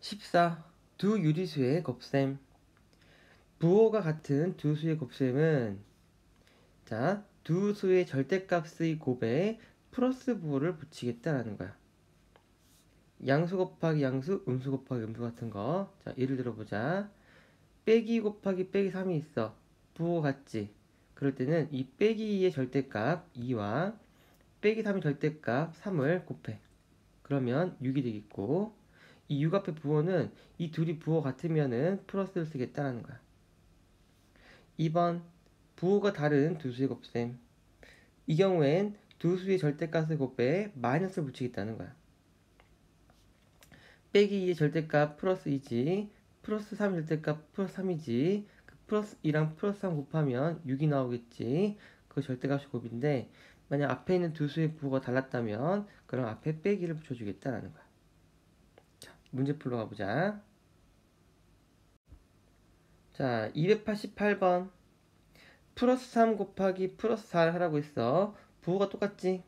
14. 두 유리수의 곱셈. 부호가 같은 두 수의 곱셈은 두 수의 절대값의 곱에 플러스 부호를 붙이겠다라는 거야. 양수 곱하기 양수, 음수 곱하기 음수 같은 거. 예를 들어보자. 빼기 곱하기 빼기 3이 있어. 부호 같지? 그럴 때는 이 빼기 2의 절대값 2와 빼기 3의 절대값 3을 곱해. 그러면 6이 되겠고, 이 6 앞에 부호는 이 둘이 부호 같으면은 플러스를 쓰겠다는 거야. 2번, 부호가 다른 두 수의 곱셈. 이 경우엔 두 수의 절대값을 곱해 마이너스를 붙이겠다는 거야. 빼기 2의 절대값 플러스 2지, 플러스 3의 절대값 플러스 3이지, 그 플러스 2랑 플러스 3 곱하면 6이 나오겠지. 그 절대값이 곱인데, 만약 앞에 있는 두 수의 부호가 달랐다면, 그럼 앞에 빼기를 붙여주겠다는 거야. 자, 문제 풀러 가보자. 자, 288번. 플러스 3 곱하기 플러스 4를 하라고 했어. 부호가 똑같지?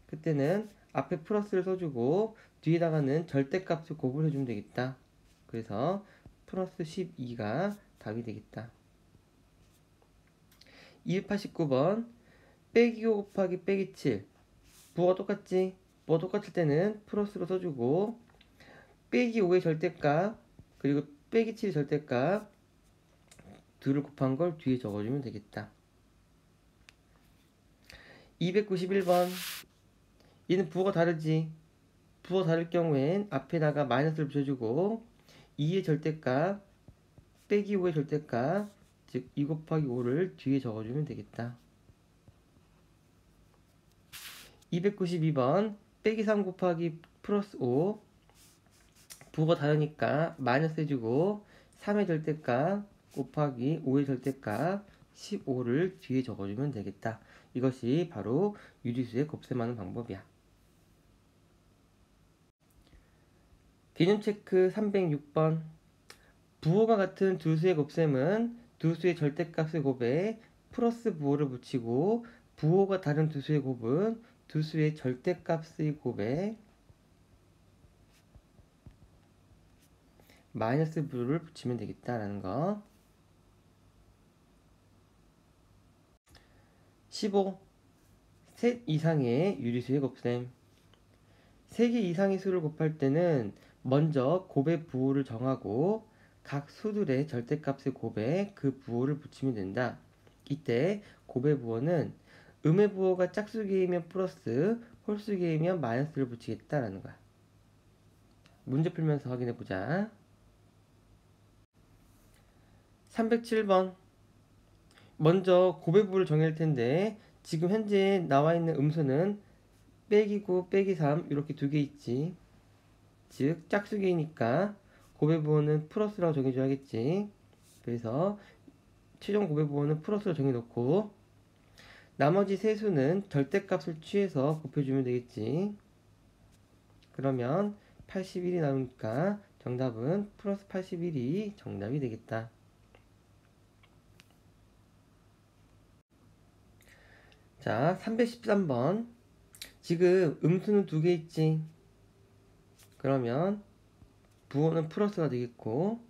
그때는 앞에 플러스를 써주고 뒤에다가는 절대값을 곱을 해주면 되겠다. 그래서 플러스 12가 답이 되겠다. 289번 빼기 5 곱하기 빼기 7. 부호가 똑같지? 부호가 똑같을 때는 플러스로 써주고 빼기 5의 절대값 그리고 빼기 7의 절대값 둘을 곱한 걸 뒤에 적어주면 되겠다. 291번 얘는 부호가 다르지? 부호 다를 경우엔 앞에다가 마이너스를 붙여주고 2의 절대값 빼기 5의 절대값 즉 2 곱하기 5를 뒤에 적어주면 되겠다. 292번 빼기 3 곱하기 플러스 5 부호가 다르니까 마이너스 해주고 3의 절대값 곱하기 5의 절대값 15를 뒤에 적어주면 되겠다. 이것이 바로 유리수의 곱셈하는 방법이야. 개념 체크 306번 부호가 같은 두 수의 곱셈은 두 수의 절대값의 곱에 플러스 부호를 붙이고 부호가 다른 두 수의 곱은 두 수의 절대값의 곱에 마이너스 부호를 붙이면 되겠다라는 거. 15. 셋 이상의 유리수의 곱셈. 3개 이상의 수를 곱할 때는 먼저 곱의 부호를 정하고 각 수들의 절대값의 곱에 그 부호를 붙이면 된다. 이때 곱의 부호는 음의 부호가 짝수개이면 플러스, 홀수개이면 마이너스를 붙이겠다라는 거야. 문제 풀면서 확인해 보자. 307번. 먼저 곱의 부호를 정할 텐데 지금 현재 나와 있는 음수는 빼기 9, 빼기 3 이렇게 두 개 있지. 즉 짝수기니까 곱의 부호는 플러스라고 정해줘야겠지. 그래서 최종 곱의 부호는 플러스로 정해놓고 나머지 세 수는 절대값을 취해서 곱해주면 되겠지. 그러면 81이 나오니까 정답은 플러스 81이 정답이 되겠다. 자, 313번. 지금 음수는 두 개 있지. 그러면 부호는 플러스가 되겠고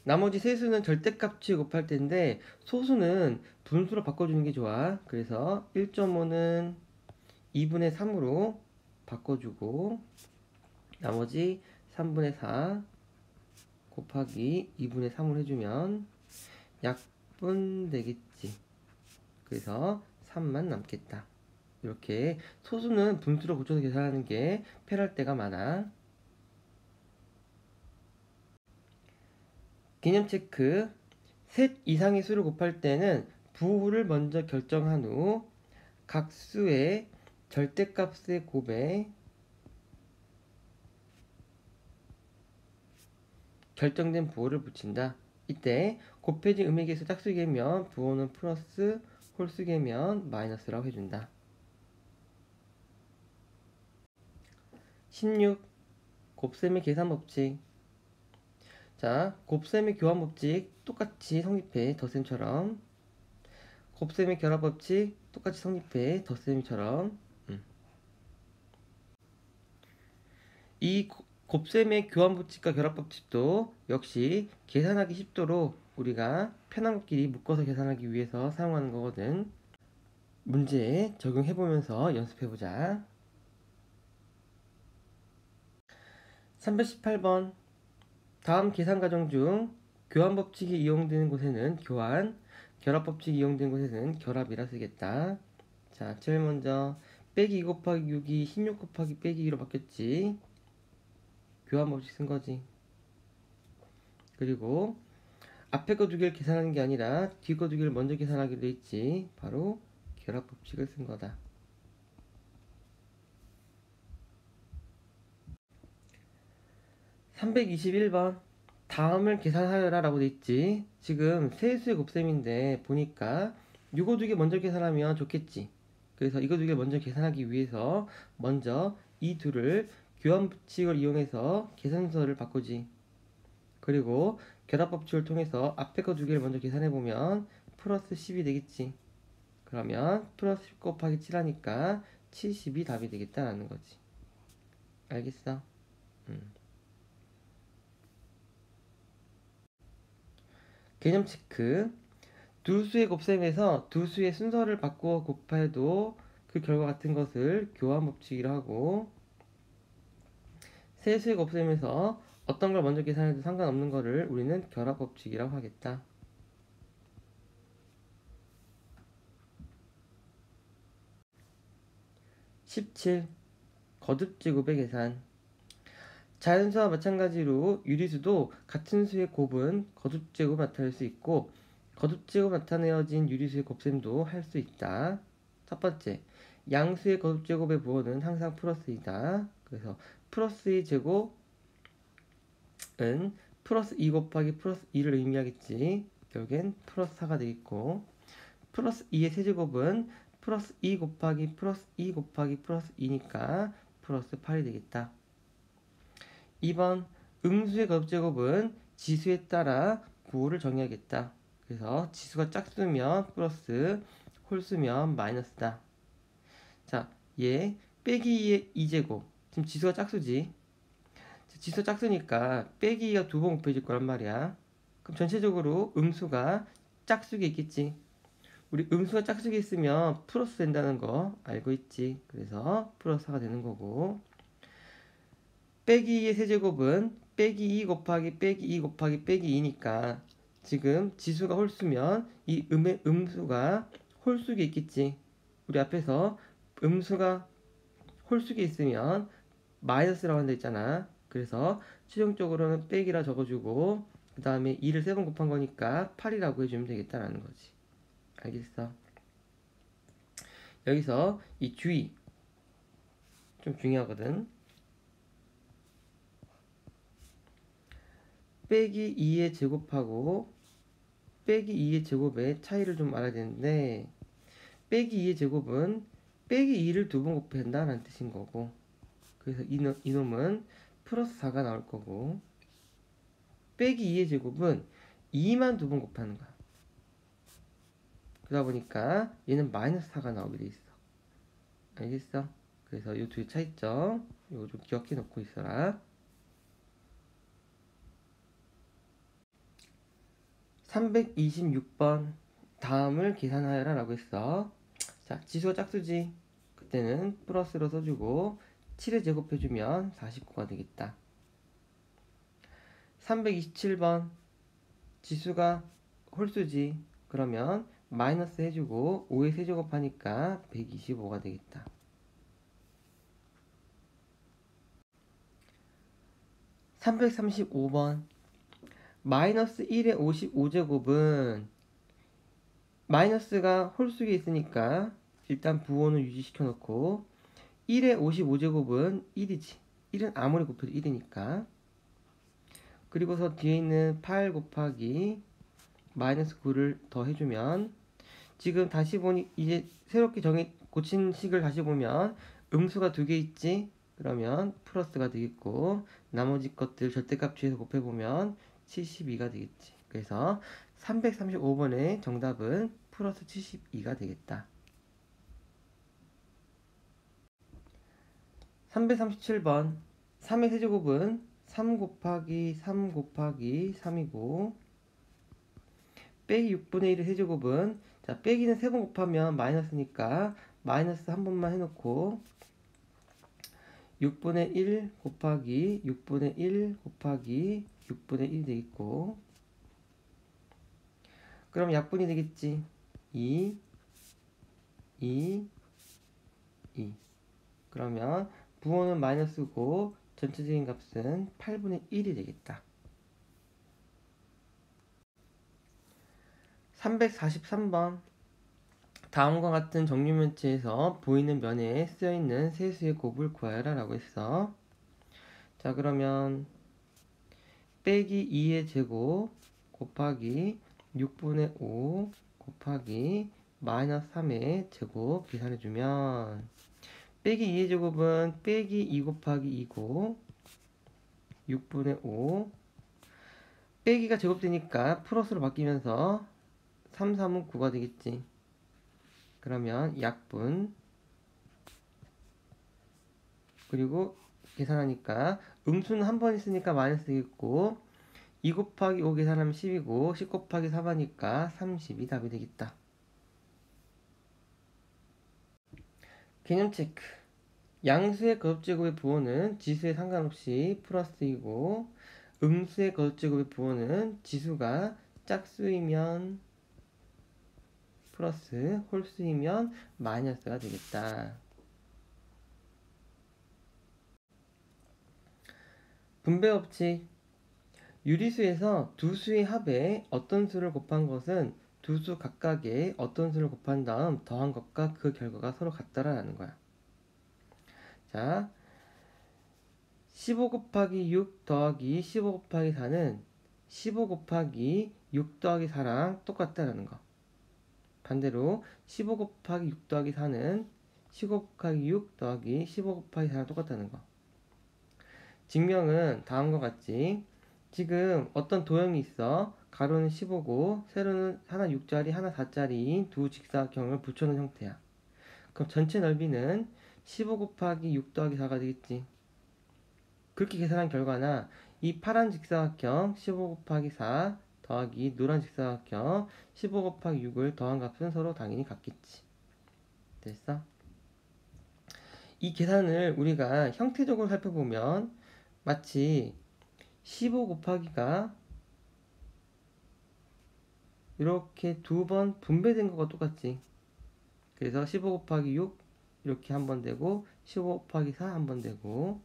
나머지 세 수는 절대값 취해 곱할 텐데 소수는 분수로 바꿔주는 게 좋아. 그래서 1.5는 2분의 3으로 바꿔주고 나머지 3분의 4 곱하기 2분의 3으로 해주면 약분 되겠지. 그래서 3만 남겠다. 이렇게 소수는 분수로 고쳐서 계산하는 게 편할 때가 많아. 개념 체크. 셋 이상의 수를 곱할 때는 부호를 먼저 결정한 후 각 수의 절대값의 곱에 결정된 부호를 붙인다. 이때 곱해진 음의 개수 짝수개면 부호는 플러스, 홀수개면 마이너스라고 해준다. 16. 곱셈의 계산 법칙. 자, 곱셈의 교환 법칙 똑같이 성립해 덧셈처럼. 곱셈의 결합 법칙 똑같이 성립해 덧셈처럼. 이 곱셈의 교환법칙과 결합법칙도 역시 계산하기 쉽도록 우리가 편한 것끼리 묶어서 계산하기 위해서 사용하는 거거든. 문제에 적용해보면서 연습해보자. 318번. 다음 계산 과정 중 교환법칙이 이용되는 곳에는 교환, 결합법칙이 이용되는 곳에는 결합이라 쓰겠다. 자, 제일 먼저 빼기 2 곱하기 6이 16 곱하기 빼기 2로 바뀌었지. 교환법칙 쓴 거지. 그리고 앞에 거 두 개를 계산하는 게 아니라 뒤 거 두 개를 먼저 계산하기로 했지. 바로 결합법칙을 쓴 거다. 321번. 다음을 계산하여라 라고 돼 있지. 지금 세수의 곱셈인데 보니까 이거 두 개 먼저 계산하면 좋겠지. 그래서 이거 두 개 먼저 계산하기 위해서 먼저 이 둘을 교환법칙을 이용해서 계산서를 바꾸지. 그리고 결합법칙을 통해서 앞에 거 두 개를 먼저 계산해보면 플러스 10이 되겠지. 그러면 플러스 10 곱하기 7 하니까 70이 답이 되겠다라는 거지. 알겠어? 개념 체크. 두 수의 곱셈에서 두 수의 순서를 바꾸어 곱해도 그 결과 같은 것을 교환법칙이라 하고, 세 수의 곱셈에서 어떤 걸 먼저 계산해도 상관없는 거를 우리는 결합법칙이라고 하겠다. 17. 거듭제곱의 계산. 자연수와 마찬가지로 유리수도 같은 수의 곱은 거듭제곱 나타낼 수 있고 거듭제곱 나타내어진 유리수의 곱셈도 할 수 있다. 첫 번째, 양수의 거듭제곱의 부호는 항상 플러스이다. 그래서 플러스 2 제곱은 플러스 2 곱하기 플러스 2를 의미하겠지. 결국엔 플러스 4가 되겠고, 플러스 2의 세제곱은 플러스 2 곱하기 플러스 2 곱하기 플러스 2니까 플러스 8이 되겠다. 2번, 음수의 거듭제곱은 지수에 따라 부호를 정의하겠다. 그래서 지수가 짝수면 플러스, 홀수면 마이너스다. 자, 얘 빼기 2의 2제곱. 지금 지수가 짝수지. 지수가 짝수니까 빼기 2가 두 번 곱해질 거란 말이야. 그럼 전체적으로 음수가 짝수게 있겠지. 우리 음수가 짝수게 있으면 플러스 된다는 거 알고 있지. 그래서 플러스가 되는 거고, 빼기 2의 세제곱은 빼기 2 곱하기 빼기 2 곱하기 빼기 2니까 지금 지수가 홀수면 이 음수가 홀수게 있겠지. 우리 앞에서 음수가 홀수게 있으면 마이너스라고 한다 했잖아. 그래서 최종적으로는 빼기라 적어주고 그 다음에 2를 3번 곱한 거니까 8이라고 해주면 되겠다라는 거지. 알겠어? 여기서 이 주의 좀 중요하거든. 빼기 2의 제곱하고 빼기 2의 제곱의 차이를 좀 알아야 되는데, 빼기 2의 제곱은 빼기 2를 두 번 곱한다 라는 뜻인 거고, 그래서 이놈은 플러스 4가 나올 거고, 빼기 2의 제곱은 2만 두 번 곱하는 거야. 그러다 보니까 얘는 마이너스 4가 나오게 돼 있어. 알겠어? 그래서 이 두 차이점 이거 좀 기억해 놓고 있어라. 326번. 다음을 계산하여라 라고 했어. 자, 지수가 짝수지. 그때는 플러스로 써주고 7에 제곱해주면 49가 되겠다. 327번. 지수가 홀수지. 그러면 마이너스 해주고 5에 세제곱하니까 125가 되겠다. 335번. 마이너스 1의 55제곱은 마이너스가 홀수에 있으니까 일단 부호는 유지시켜 놓고 1의 55제곱은 1이지. 1은 아무리 곱해도 1이니까. 그리고서 뒤에 있는 8 곱하기 마이너스 9를 더 해주면, 지금 다시 보니 이제 새롭게 고친 식을 다시 보면 음수가 두 개 있지. 그러면 플러스가 되겠고 나머지 것들 절대값 취해서 곱해보면 72가 되겠지. 그래서 335번의 정답은 플러스 72가 되겠다. 337번. 3의 세제곱은 3 곱하기 3 곱하기 3이고 빼기 6분의 1의 세제곱은 자 빼기는 3번 곱하면 마이너스니까 마이너스 한 번만 해놓고 6분의 1 곱하기 6분의 1 곱하기 6분의 1 되겠고 그럼 약분이 되겠지. 2 그러면 부호는 마이너스고 전체적인 값은 8분의 1이 되겠다. 343번 다음과 같은 정육면체에서 보이는 면에 쓰여있는 세수의 곱을 구하여라 라고 했어. 자 그러면 빼기 2의 제곱 곱하기 6분의 5 곱하기 마이너스 3의 제곱 계산해주면 빼기 2의 제곱은 빼기 2 곱하기 2고 6분의 5 빼기가 제곱되니까 플러스로 바뀌면서 3, 3은 9가 되겠지. 그러면 약분 그리고 계산하니까 음수는 한 번 있으니까 마이너스 되겠고 2 곱하기 5 계산하면 10이고 10 곱하기 4하니까 30이 답이 되겠다. 개념 체크. 양수의 거듭제곱의 부호는 지수에 상관없이 플러스이고 음수의 거듭제곱의 부호는 지수가 짝수이면 플러스 홀수이면 마이너스가 되겠다. 분배 법칙. 유리수에서 두 수의 합에 어떤 수를 곱한 것은 두 수 각각에 어떤 수를 곱한 다음 더한 것과 그 결과가 서로 같다라는 거야. 자, 15 곱하기 6 더하기 15 곱하기 4는 15 곱하기 6 더하기 4랑 똑같다라는 거. 반대로 15 곱하기 6 더하기 4는 15 곱하기 6 더하기 15 곱하기 4랑 똑같다는 거. 증명은 다음과 같지. 지금 어떤 도형이 있어. 가로는 15고 세로는 하나 6짜리 하나 4짜리인 두 직사각형을 붙여놓은 형태야. 그럼 전체 넓이는 15 곱하기 6 더하기 4가 되겠지. 그렇게 계산한 결과나 이 파란 직사각형 15 곱하기 4 더하기 노란 직사각형 15 곱하기 6을 더한 값은 서로 당연히 같겠지. 됐어? 이 계산을 우리가 형태적으로 살펴보면 마치 15 곱하기가 이렇게 두 번 분배된 것과 똑같지. 그래서 15 곱하기 6 이렇게 한 번 되고 15 곱하기 4 한 번 되고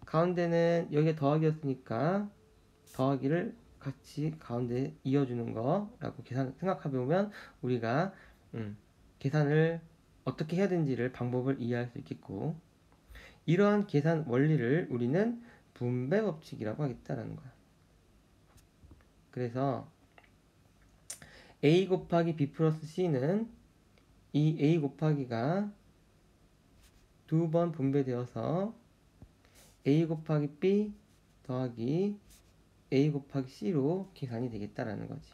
가운데는 여기에 더하기였으니까 더하기를 같이 가운데 이어주는 거라고 생각해보면 우리가 계산을 어떻게 해야 되는지를 방법을 이해할 수 있겠고 이러한 계산 원리를 우리는 분배 법칙이라고 하겠다라는 거야. 그래서 A 곱하기 B 플러스 C는 이 A 곱하기가 두 번 분배되어서 A 곱하기 B 더하기 A 곱하기 C로 계산이 되겠다라는 거지.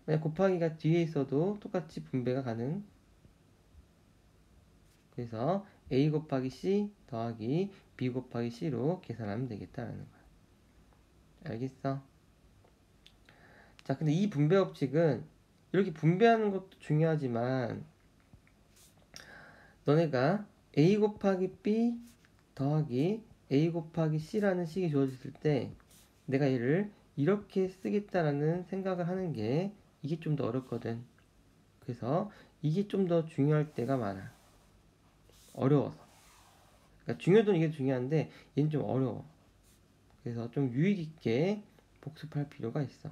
만약 곱하기가 뒤에 있어도 똑같이 분배가 가능. 그래서 A 곱하기 C 더하기 B 곱하기 C로 계산하면 되겠다라는 거야. 알겠어? 자, 근데 이 분배 법칙은 이렇게 분배하는 것도 중요하지만 너네가 A 곱하기 B 더하기 A 곱하기 C라는 식이 주어졌을 때 내가 얘를 이렇게 쓰겠다라는 생각을 하는 게 이게 좀 더 어렵거든. 그래서 이게 좀 더 중요할 때가 많아. 어려워서. 그러니까 중요도는 이게 중요한데 얘는 좀 어려워. 그래서 좀 유의 있게 복습할 필요가 있어.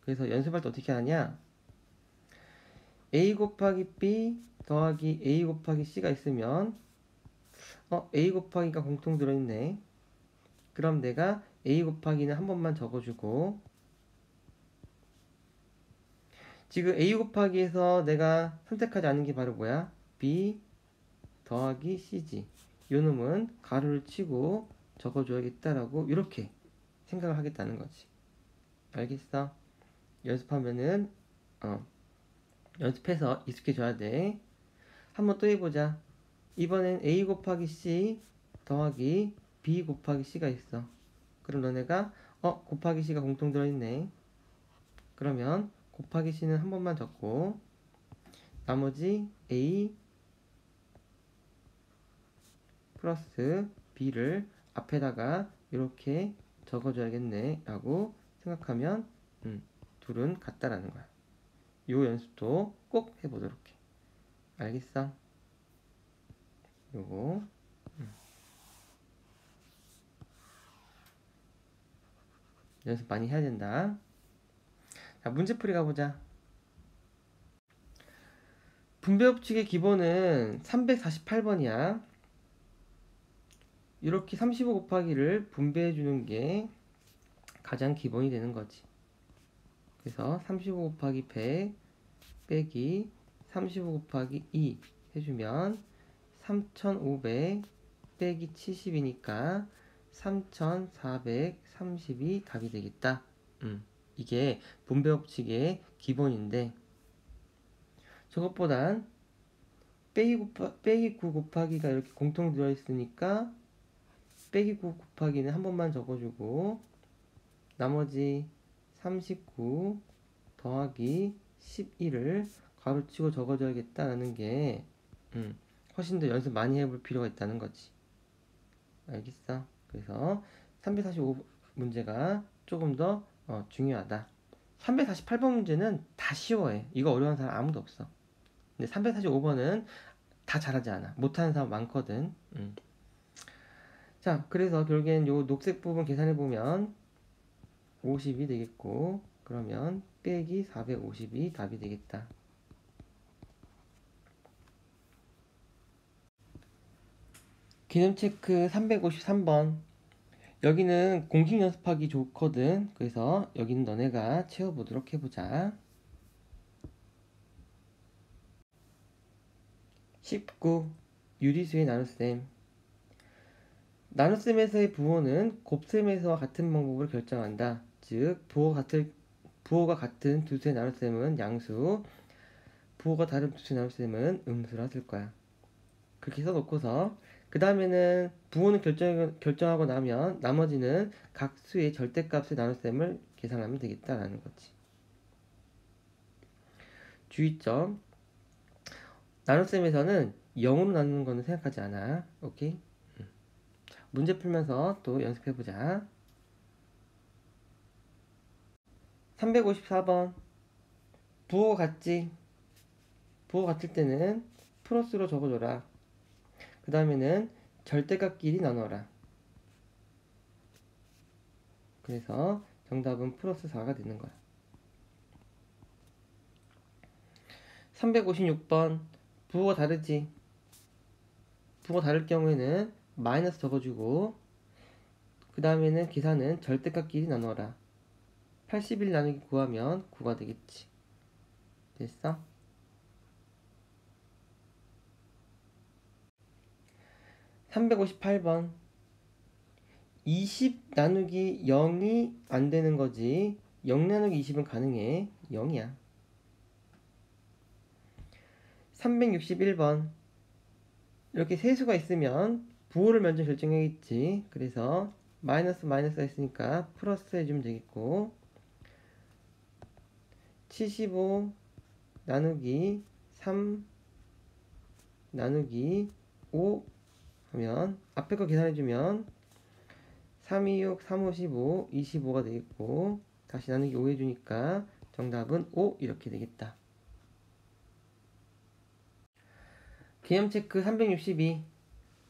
그래서 연습할 때 어떻게 하냐? A 곱하기 B 더하기 A 곱하기 C가 있으면 A 곱하기가 공통 들어있네. 그럼 내가 A 곱하기는 한 번만 적어주고 지금 A 곱하기에서 내가 선택하지 않은 게 바로 뭐야? B 더하기 C지. 요 놈은 가로를 치고 적어줘야겠다라고 이렇게 생각을 하겠다는 거지. 알겠어? 연습하면은 연습해서 익숙해져야 돼. 한번 또 해보자. 이번엔 A 곱하기 C 더하기 b 곱하기 c가 있어. 그럼 너네가 곱하기 c가 공통 들어있네. 그러면 곱하기 c는 한 번만 적고 나머지 a 플러스 b를 앞에다가 이렇게 적어줘야겠네 라고 생각하면 둘은 같다라는 거야. 요 연습도 꼭 해보도록 해. 알겠어? 요거 연습 많이 해야 된다. 자, 문제풀이 가보자. 분배법칙의 기본은 348번이야. 이렇게 35 곱하기를 분배해 주는 게 가장 기본이 되는 거지. 그래서 35 곱하기 100 빼기 35 곱하기 2 해주면 3500 빼기 70이니까 3430이 답이 되겠다. 이게 분배법칙의 기본인데 저것보단 빼기 9 곱하기가 이렇게 공통 들어있으니까 빼기 9 곱하기는 한 번만 적어주고 나머지 39 더하기 11을 가로치고 적어줘야겠다라는 게 훨씬 더 연습 많이 해볼 필요가 있다는 거지. 알겠어? 그래서 345 문제가 조금 더 중요하다. 348번 문제는 다 쉬워해. 이거 어려운 사람 아무도 없어. 근데 345번은 다 잘하지 않아. 못하는 사람 많거든. 자, 그래서 결국엔 요 녹색 부분 계산해보면 50이 되겠고, 그러면 빼기 450이 답이 되겠다. 개념 체크 353번. 여기는 공식 연습하기 좋거든. 그래서 여기는 너네가 채워보도록 해보자. 19. 유리수의 나눗셈. 나눗셈에서의 부호는 곱셈에서와 같은 방법으로 결정한다. 즉 부호가 같은 두 수의 나눗셈은 양수, 부호가 다른 두 수의 나눗셈은 음수라 쓸 거야. 그렇게 써놓고서 그 다음에는 부호는 결정하고 나면 나머지는 각 수의 절대값의 나눗셈을 계산하면 되겠다라는 거지. 주의점. 나눗셈에서는 0으로 나누는 거는 생각하지 않아. 오케이? 문제 풀면서 또 연습해보자. 354번. 부호가 같지? 부호가 같을 때는 플러스로 적어줘라. 그 다음에는 절대값끼리 나눠라. 그래서 정답은 플러스 4가 되는 거야. 356번. 부호가 다르지? 부호가 다를 경우에는 마이너스 적어주고 그 다음에는 계산은 절대값끼리 나눠라. 81 나누기 9하면 9가 되겠지. 됐어? 358번. 20 나누기 0이 안 되는 거지. 0 나누기 20은 가능해. 0이야. 361번. 이렇게 세수가 있으면 부호를 먼저 결정해야겠지. 그래서 마이너스가 있으니까 플러스 해주면 되겠고 75 나누기 3 나누기 5 하면 앞에 거 계산해주면 326, 355, 25가 되겠고 다시 나누기 5 해주니까 정답은 5 이렇게 되겠다. 개념 체크 362.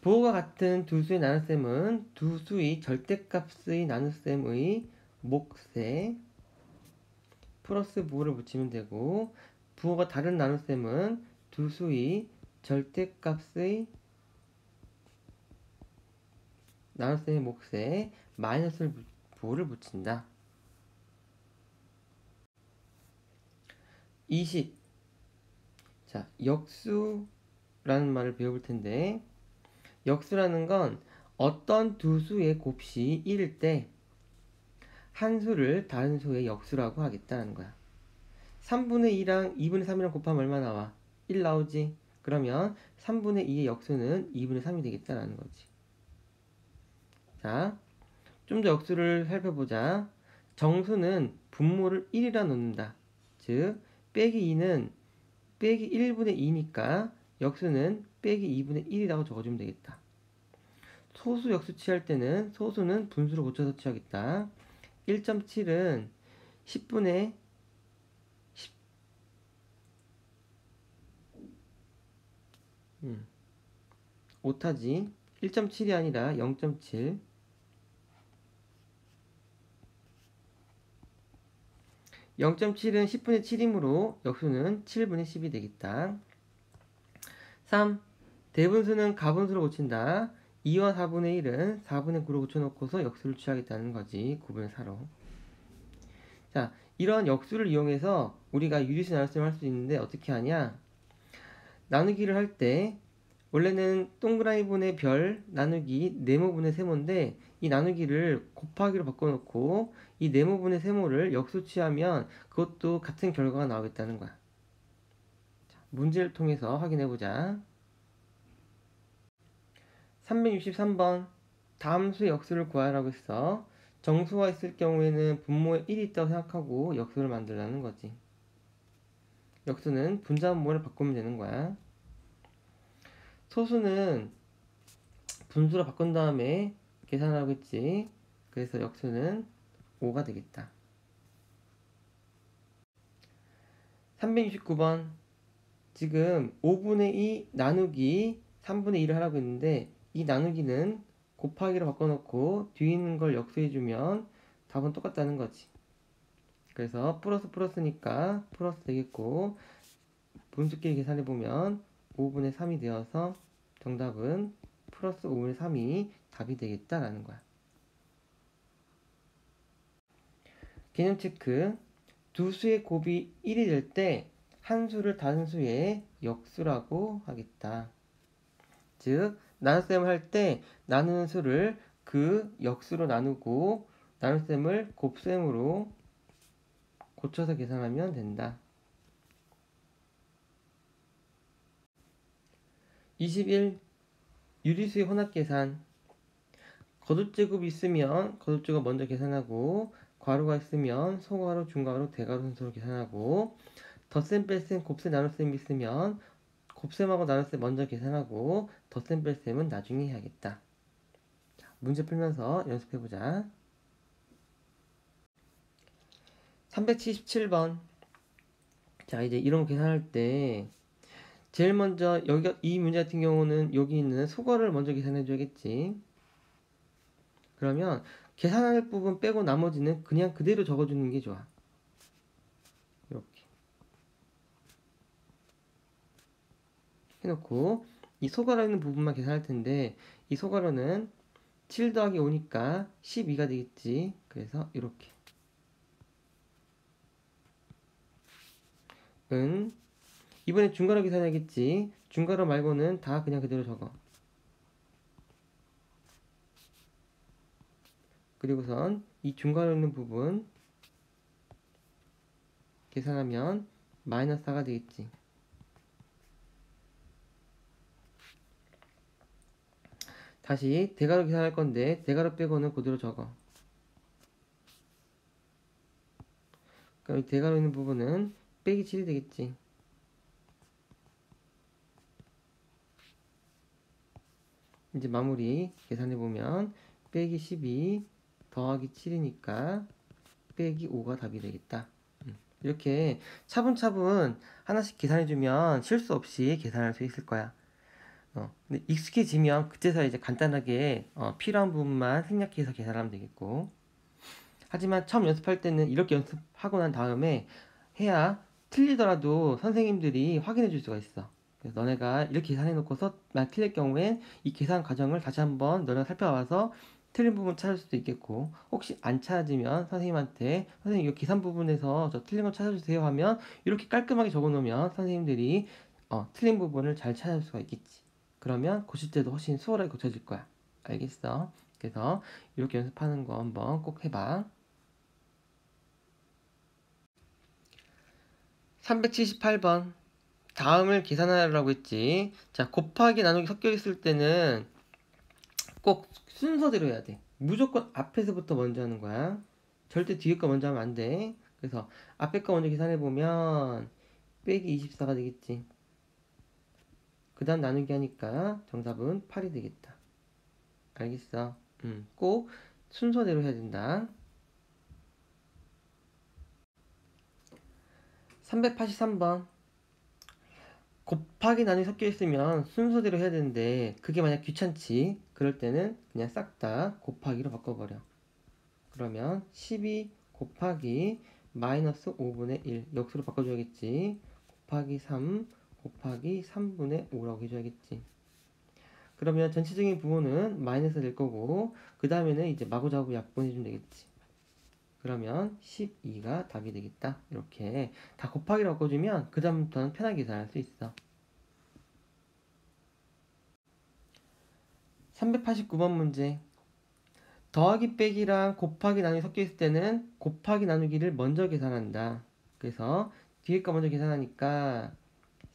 부호가 같은 두 수의 나눗셈은 두 수의 절대값의 나눗셈의 몫에 플러스 부호를 붙이면 되고 부호가 다른 나눗셈은 두 수의 절대값의 나눗셈의 몫에 마이너스 부호를 붙인다. 20. 자, 역수라는 말을 배워볼 텐데 역수라는 건 어떤 두 수의 곱이 1일 때 한 수를 다른 수의 역수라고 하겠다는 거야. 3분의 2랑 2분의 3이랑 곱하면 얼마 나와? 1 나오지? 그러면 3분의 2의 역수는 2분의 3이 되겠다라는 거지. 자, 좀 더 역수를 살펴보자. 정수는 분모를 1이라 놓는다. 즉, 빼기 2는 빼기 1분의 2니까 역수는 빼기 2분의 1이라고 적어주면 되겠다. 소수 역수 취할 때는 소수는 분수로 고쳐서 취하겠다. 1.7은 10분의 10, 오타지. 1.7이 아니라 0.7. 0.7은 10분의 7이므로 역수는 7분의 10이 되겠다. 3. 대분수는 가분수로 고친다. 2와 4분의 1은 4분의 9로 고쳐놓고서 역수를 취하겠다는 거지. 9분의 4로. 자, 이런 역수를 이용해서 우리가 유리수 나눗셈을 할 수 있는데 어떻게 하냐? 나누기를 할 때 원래는 동그라미 분의 별 나누기 네모분의 세모인데 이 나누기를 곱하기로 바꿔놓고 이 네모분의 세모를 역수 취하면 그것도 같은 결과가 나오겠다는 거야. 자, 문제를 통해서 확인해보자. 363번 다음 수의 역수를 구하라고 했어. 정수가 있을 경우에는 분모에 1이 있다고 생각하고 역수를 만들라는 거지. 역수는 분자분모를 바꾸면 되는 거야. 소수는 분수로 바꾼 다음에 계산하고 있지. 그래서 역수는 5가 되겠다. 369번 지금 5분의 2 나누기 3분의 1을 하라고 했는데 이 나누기는 곱하기로 바꿔놓고 뒤에 있는 걸 역수해주면 답은 똑같다는 거지. 그래서 플러스니까 플러스 되겠고 분수끼리 계산해보면 5분의 3이 되어서 정답은 플러스 5분의 3이 답이 되겠다라는 거야. 개념 체크. 두 수의 곱이 1이 될 때 한 수를 다른 수의 역수라고 하겠다. 즉 나눗셈을 할 때 나누는 수를 그 역수로 나누고 나눗셈을 곱셈으로 고쳐서 계산하면 된다. 21. 유리수의 혼합계산. 거듭제곱이 있으면 거듭제곱 먼저 계산하고 괄호가 있으면 소괄호, 중괄호, 대괄호 순서로 계산하고 덧셈, 뺄셈, 곱셈, 나눗셈이 있으면 곱셈하고 나눗셈 먼저 계산하고 덧셈, 뺄셈은 나중에 해야겠다. 자, 문제 풀면서 연습해보자. 377번. 자, 이제 이런 거 계산할 때 제일 먼저 여기가 이 문제 같은 경우는 여기 있는 소괄호를 먼저 계산해 줘야겠지. 그러면 계산할 부분 빼고 나머지는 그냥 그대로 적어주는 게 좋아. 이렇게 해놓고 이 소괄호 있는 부분만 계산할 텐데 이 소괄호는 7 더하기 5니까 12가 되겠지. 그래서 이렇게 이번에 중괄호 계산해야겠지. 중괄호 말고는 다 그냥 그대로 적어. 그리고선 이 중괄호 있는 부분 계산하면 마이너스 4가 되겠지. 다시 대괄호 계산할 건데 대괄호 빼고는 그대로 적어. 그럼 이 대괄호 있는 부분은 빼기 7이 되겠지. 이제 마무리 계산해보면 빼기 12 더하기 7이니까 빼기 5가 답이 되겠다. 이렇게 차분차분 하나씩 계산해주면 실수 없이 계산할 수 있을 거야. 근데 익숙해지면 그때서 이제 간단하게 필요한 부분만 생략해서 계산하면 되겠고. 하지만 처음 연습할 때는 이렇게 연습하고 난 다음에 해야 틀리더라도 선생님들이 확인해 줄 수가 있어. 그래서 너네가 이렇게 계산해 놓고서 만약 틀릴 경우엔 이 계산 과정을 다시 한번 너네가 살펴봐서 틀린 부분 찾을 수도 있겠고, 혹시 안 찾아지면 선생님한테 선생님 이 계산 부분에서 저 틀린 거 찾아주세요 하면 이렇게 깔끔하게 적어 놓으면 선생님들이 틀린 부분을 잘 찾을 수가 있겠지. 그러면 고칠 때도 훨씬 수월하게 고쳐질 거야. 알겠어? 그래서 이렇게 연습하는 거 한번 꼭 해봐. 378번. 다음을 계산하라고 했지. 자, 곱하기 나누기 섞여 있을 때는 꼭 순서대로 해야 돼. 무조건 앞에서부터 먼저 하는 거야. 절대 뒤에 거 먼저 하면 안 돼. 그래서 앞에 거 먼저 계산해보면 빼기 24가 되겠지. 그 다음 나누기 하니까 정답은 8이 되겠다. 알겠어? 꼭 순서대로 해야 된다. 383번. 곱하기 나누기 섞여 있으면 순서대로 해야 되는데 그게 만약 귀찮지. 그럴 때는 그냥 싹 다 곱하기로 바꿔버려. 그러면 12 곱하기 마이너스 5분의 1 역수로 바꿔줘야겠지. 곱하기 3 곱하기 3분의 5라고 해줘야겠지. 그러면 전체적인 부호는 마이너스 될 거고 그 다음에는 이제 마구잡이 약분해주면 되겠지. 그러면 12가 답이 되겠다. 이렇게 다 곱하기로 바꿔주면 그 다음부터는 편하게 계산할 수 있어. 389번 문제. 더하기 빼기랑 곱하기 나누기 섞여 있을 때는 곱하기 나누기를 먼저 계산한다. 그래서 뒤에 거 먼저 계산하니까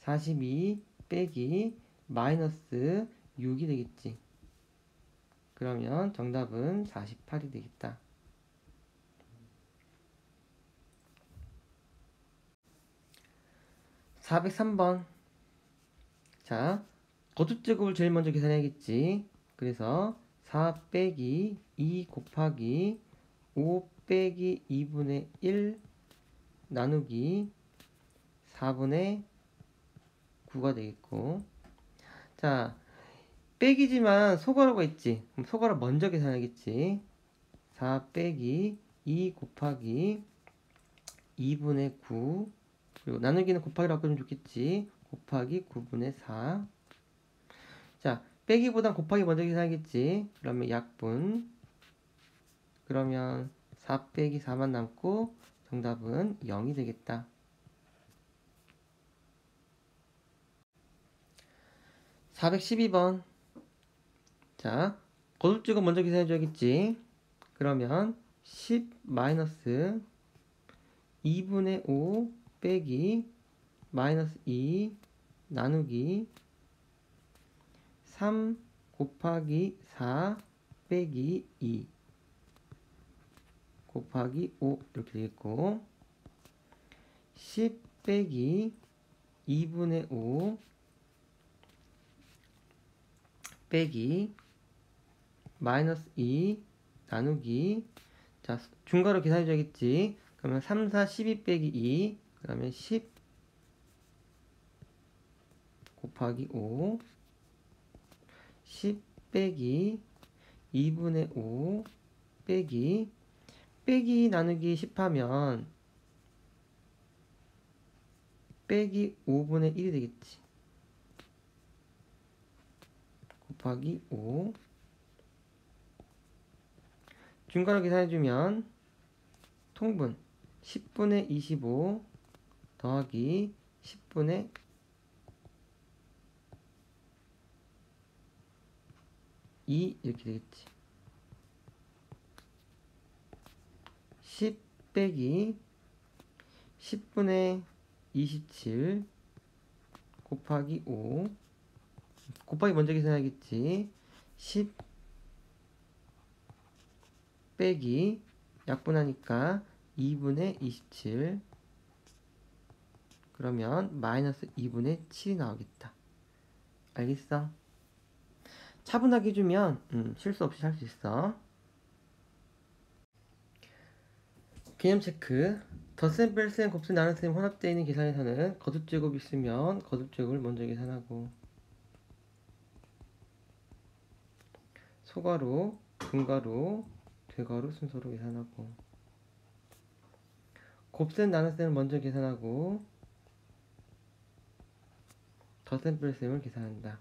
42 빼기 마이너스 6이 되겠지. 그러면 정답은 48이 되겠다. 403번. 자, 거듭제곱을 제일 먼저 계산해야겠지. 그래서 4 빼기 2 곱하기 5 빼기 2분의 1 나누기 4분의 9가 되겠고, 자, 빼기지만 소괄호가 있지. 그럼 소괄호 먼저 계산하겠지. 4 빼기 2 곱하기 2분의 9 그리고 나누기는 곱하기로 바꾸면 좋겠지. 곱하기 9분의 4. 자, 빼기보단 곱하기 먼저 계산하겠지. 그러면 약분. 그러면 4 빼기 4만 남고 정답은 0이 되겠다. 412번. 자, 거듭제곱 먼저 계산해줘야겠지. 그러면 10 마이너스 2분의 5 빼기 마이너스 2 나누기 3 곱하기 4 빼기 2 곱하기 5 이렇게 되겠고 10 빼기 2분의 5 빼기 마이너스 2 나누기 자 중괄호 계산해줘야겠지. 그러면 3, 4, 12 빼기 2 그러면 10 곱하기 5 10 빼기 2분의 5 빼기 나누기 10 하면 빼기 5분의 1이 되겠지. 곱하기 5 중괄호 계산해주면 통분 10분의 25 더하기 10분의 2 이렇게 되겠지. 10 빼기 10분의 27 곱하기 5 곱하기 먼저 계산하겠지. 10 빼기 약분하니까 2분의 27 그러면 마이너스 2분의 7이 나오겠다. 알겠어? 차분하게 해주면 실수 없이 할 수 있어. 개념 체크. 덧셈, 뺄셈, 곱셈, 나눗셈 혼합되어 있는 계산에서는 거듭제곱이 있으면 거듭제곱을 먼저 계산하고 소괄호, 분괄호, 되괄호 순서로 계산하고 곱셈, 나눗셈을 먼저 계산하고 덧셈, 뺄셈을 계산한다.